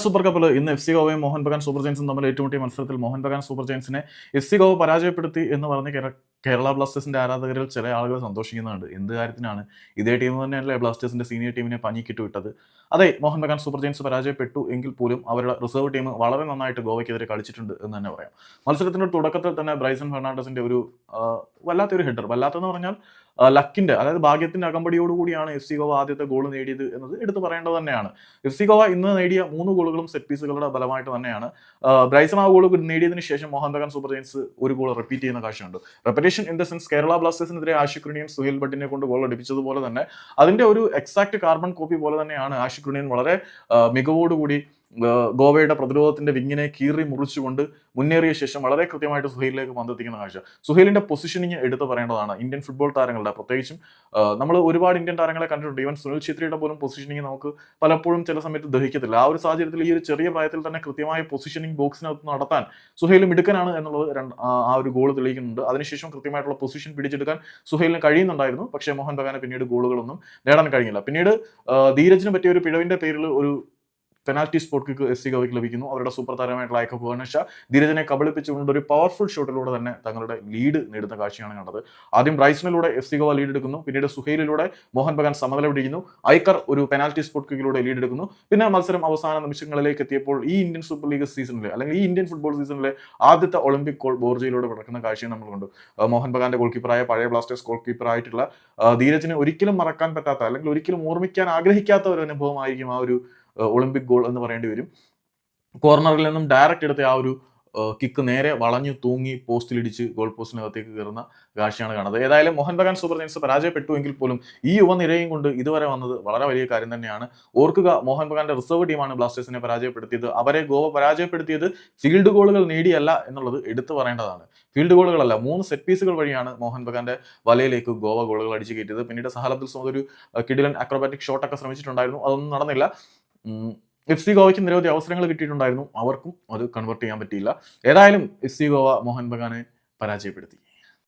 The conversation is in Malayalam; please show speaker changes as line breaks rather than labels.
സൂപ്പർ കപ്പിൽ ഇന്ന് എഫ് സി ഗോവയും മോഹൻ ബഗാൻ സൂപ്പർ ജയൻസും തമ്മിൽ ഏറ്റുമുട്ടിയ മത്സരത്തിൽ മോഹൻ ബഗാൻ സൂപ്പർ ജയൻസിനെ എഫ് സി ഗോവ പരാജയപ്പെടുത്തി എന്ന് പറഞ്ഞ് കേരള ബ്ലാസ്റ്റേഴ്സിന്റെ ആരാധകരിൽ ചില ആളുകൾ സന്തോഷിക്കുന്നുണ്ട്. എന്ത് കാര്യത്തിനാണ്? ഇതേ ടീം തന്നെയല്ലേ ബ്ലാസ്റ്റേഴ്സിന്റെ സീനിയർ ടീമിനെ പഞ്ഞിക്കിട്ട് വിട്ടത്. അതെ, മോഹൻ ബഗാൻ സൂപ്പർ ജയൻസ് പരാജയപ്പെട്ടു എങ്കിൽ പോലും അവരുടെ റിസർവ് ടീം വളരെ നന്നായിട്ട് ഗോവയ്ക്കെതിരെ കളിച്ചിട്ടുണ്ട് എന്ന് തന്നെ പറയാം. മത്സരത്തിന്റെ തുടക്കത്തിൽ തന്നെ ബ്രൈസൺ ഫെർണാണ്ടസിന്റെ ഒരു വല്ലാത്തൊരു ഹെഡർ, വല്ലാത്തെന്ന് പറഞ്ഞാൽ ലക്കിന്റെ, അതായത് ഭാഗ്യത്തിന്റെ അകമ്പടിയോടുകൂടിയാണ് എഫ് സി ഗോവ ആദ്യത്തെ ഗോൾ നേടിയത് എന്നത് എടുത്തു പറയേണ്ടത് തന്നെയാണ്. എഫ് സി ഗോവ ഇന്ന് നേടിയ 3 ഗോളുകളും സെറ്റ് പീസുകളുടെ ബലമായിട്ട് തന്നെയാണ്. ബ്രൈസൺ ആ ഗോൾ നേടിയതിനു ശേഷം മോഹൻ ബഗാൻ സൂപ്പർ ജയൻസ് ഒരു ഗോൾ റിപ്പീറ്റ് ചെയ്യുന്ന കാഴ്ചയുണ്ട്. Repetition in the sense Kerala ബ്ലാസ്റ്റേഴ്സിനെതിരെ ആഷിഖ് കുര്യൻ സുഹേൽ ഭട്ടിനെ കൊണ്ട് ഗോൾ അടിപ്പിച്ചതുപോലെ തന്നെ അതിന്റെ ഒരു എക്സാക്ട് കാർബൺ കോപ്പി പോലെ തന്നെയാണ് ആഷിഖ് കുര്യൻ വളരെ മികവോടുകൂടി ഗോവയുടെ പ്രതിരോധത്തിന്റെ വിങ്ങിനെ കീറി മുറിച്ചുകൊണ്ട് മുന്നേറിയ ശേഷം വളരെ കൃത്യമായിട്ട് സുഹേലിലേക്ക് പന്തെത്തിക്കുന്ന കാഴ്ച. സുഹേലിന്റെ പൊസിഷനിങ് എടുത്തു പറയേണ്ടതാണ്. ഇന്ത്യൻ ഫുട്ബോൾ താരങ്ങളുടെ, പ്രത്യേകിച്ചും നമ്മൾ ഒരുപാട് ഇന്ത്യൻ താരങ്ങളെ കണ്ടിട്ടുണ്ട്. ഈവൻ സുനിൽ ഛേത്രിയുടെ പോലും പൊസിഷനിങ് നമുക്ക് പലപ്പോഴും ചില സമയത്ത് ദഹിക്കത്തില്ല. ആ ഒരു സാഹചര്യത്തിൽ ഈ ഒരു ചെറിയ പ്രായത്തിൽ തന്നെ കൃത്യമായ പൊസിഷനിങ് ബോക്സിനകത്ത് നടത്താൻ സുഹേൽ മിടുക്കനാണ് എന്നുള്ളത് ആ ഒരു ഗോൾ തെളിയിക്കുന്നുണ്ട്. അതിനുശേഷം കൃത്യമായിട്ടുള്ള പൊസിഷൻ പിടിച്ചെടുക്കാൻ സുഹേലിന് കഴിയുന്നുണ്ടായിരുന്നു. പക്ഷേ മോഹൻ ബഗാന് പിന്നീട് ഗോളുകളൊന്നും നേടാൻ കഴിഞ്ഞില്ല. പിന്നീട് ധീരജിന് പറ്റിയ ഒരു പിഴവിന്റെ പേരിൽ ഒരു penalty spot kick F C ഗോവയ്ക്ക് ലഭിക്കുന്നു. അവരുടെ സൂപ്പർ താരമായിട്ടുള്ള ഐക്കോ ഭുവനേഷ ധീരജിനെ കബളിപ്പിച്ചുകൊണ്ട് ഒരു പവർഫുൾ ഷോട്ടിലൂടെ തന്നെ തങ്ങളുടെ ലീഡ് നേടുന്ന കാഴ്ചയാണ് കണ്ടത്. ആദ്യം ബ്രൈസണിലൂടെ എഫ് സി ഗോവ ലീഡ് എടുക്കുന്നു, പിന്നീട് സുഹേലിലൂടെ മോഹൻ ബഗാൻ സമനില പിടിക്കുന്നു, ഐക്കർ ഒരു പെനാൽറ്റി സ്പോട്ട് കിക്കിലൂടെ ലീഡ് എടുക്കുന്നു. പിന്നെ മത്സരം അവസാന നിമിഷങ്ങളിലേക്ക് എത്തിയപ്പോൾ ഈ ഇന്ത്യൻ സൂപ്പർ ലീഗ് സീസണിലെ, അല്ലെങ്കിൽ ഈ ഇന്ത്യൻ ഫുട്ബോൾ സീസണിലെ ആദ്യത്തെ ഒളിമ്പിക് ഗോൾ ബോർജയിലൂടെ കിടക്കുന്ന കാഴ്ചയാണ് നമ്മൾ കണ്ടു. മോഹൻ ബഗാന്റെ ഗോൾ കീപ്പറായ, പഴയ ബ്ലാസ്റ്റേഴ്സ് ഗോൾ കീപ്പറായിട്ടുള്ള ധീരജിന് ഒരിക്കലും മറക്കാൻ പറ്റാത്ത, അല്ലെങ്കിൽ ഒരിക്കലും ഓർമ്മിക്കാൻ ആഗ്രഹിക്കാത്ത ഒരു അനുഭവമായിരിക്കും ആ ഒരു ഒളിമ്പിക് ഗോൾ എന്ന് പറയേണ്ടി വരും. കോർണറിൽ നിന്നും ഡയറക്റ്റ് എടുത്ത ആ ഒരു കിക്ക് നേരെ വളഞ്ഞു തൂങ്ങി പോസ്റ്റിലിടിച്ച് ഗോൾ പോസ്റ്റിനകത്തേക്ക് കയറുന്ന കാഴ്ചയാണ് കാണുന്നത്. ഏതായാലും മോഹൻ ബഗാൻ സൂപ്പർ ജയൻസ് പരാജയപ്പെട്ടു എങ്കിൽ പോലും ഈ യുവനിരയും കൊണ്ട് ഇതുവരെ വന്നത് വളരെ വലിയ കാര്യം തന്നെയാണ്. ഓർക്കുക, മോഹൻ ബഗാന്റെ റിസർവ് ടീമാണ് ബ്ലാസ്റ്റേഴ്സിനെ പരാജയപ്പെടുത്തിയത്. അവരെ ഗോവ പരാജയപ്പെടുത്തിയത് ഫീൽഡ് ഗോളുകൾ നേടിയല്ല എന്നുള്ളത് എടുത്തു പറയേണ്ടതാണ്. ഫീൽഡ് ഗോളുകളല്ല, 3 സെറ്റ് പീസുകൾ വഴിയാണ് മോഹൻ ബഗാന്റെ വലയിലേക്ക് ഗോവ ഗോളുകൾ അടിച്ചു കയറ്റിയത്. പിന്നീട് സഹൽ അബ്ദുൽ സമദ് ഒരു കിടിലൻ അക്രോബാറ്റിക് ഷോട്ടൊക്കെ ശ്രമിച്ചിട്ടുണ്ടായിരുന്നു, അതൊന്നും നടന്നില്ല. എഫ് സി ഗോവയ്ക്ക് നിരവധി അവസരങ്ങൾ കിട്ടിയിട്ടുണ്ടായിരുന്നു, അവർക്കും അത് കൺവേർട്ട് ചെയ്യാൻ പറ്റിയില്ല. ഏതായാലും എഫ് സി ഗോവ മോഹൻ ബഗാനെ പരാജയപ്പെടുത്തി.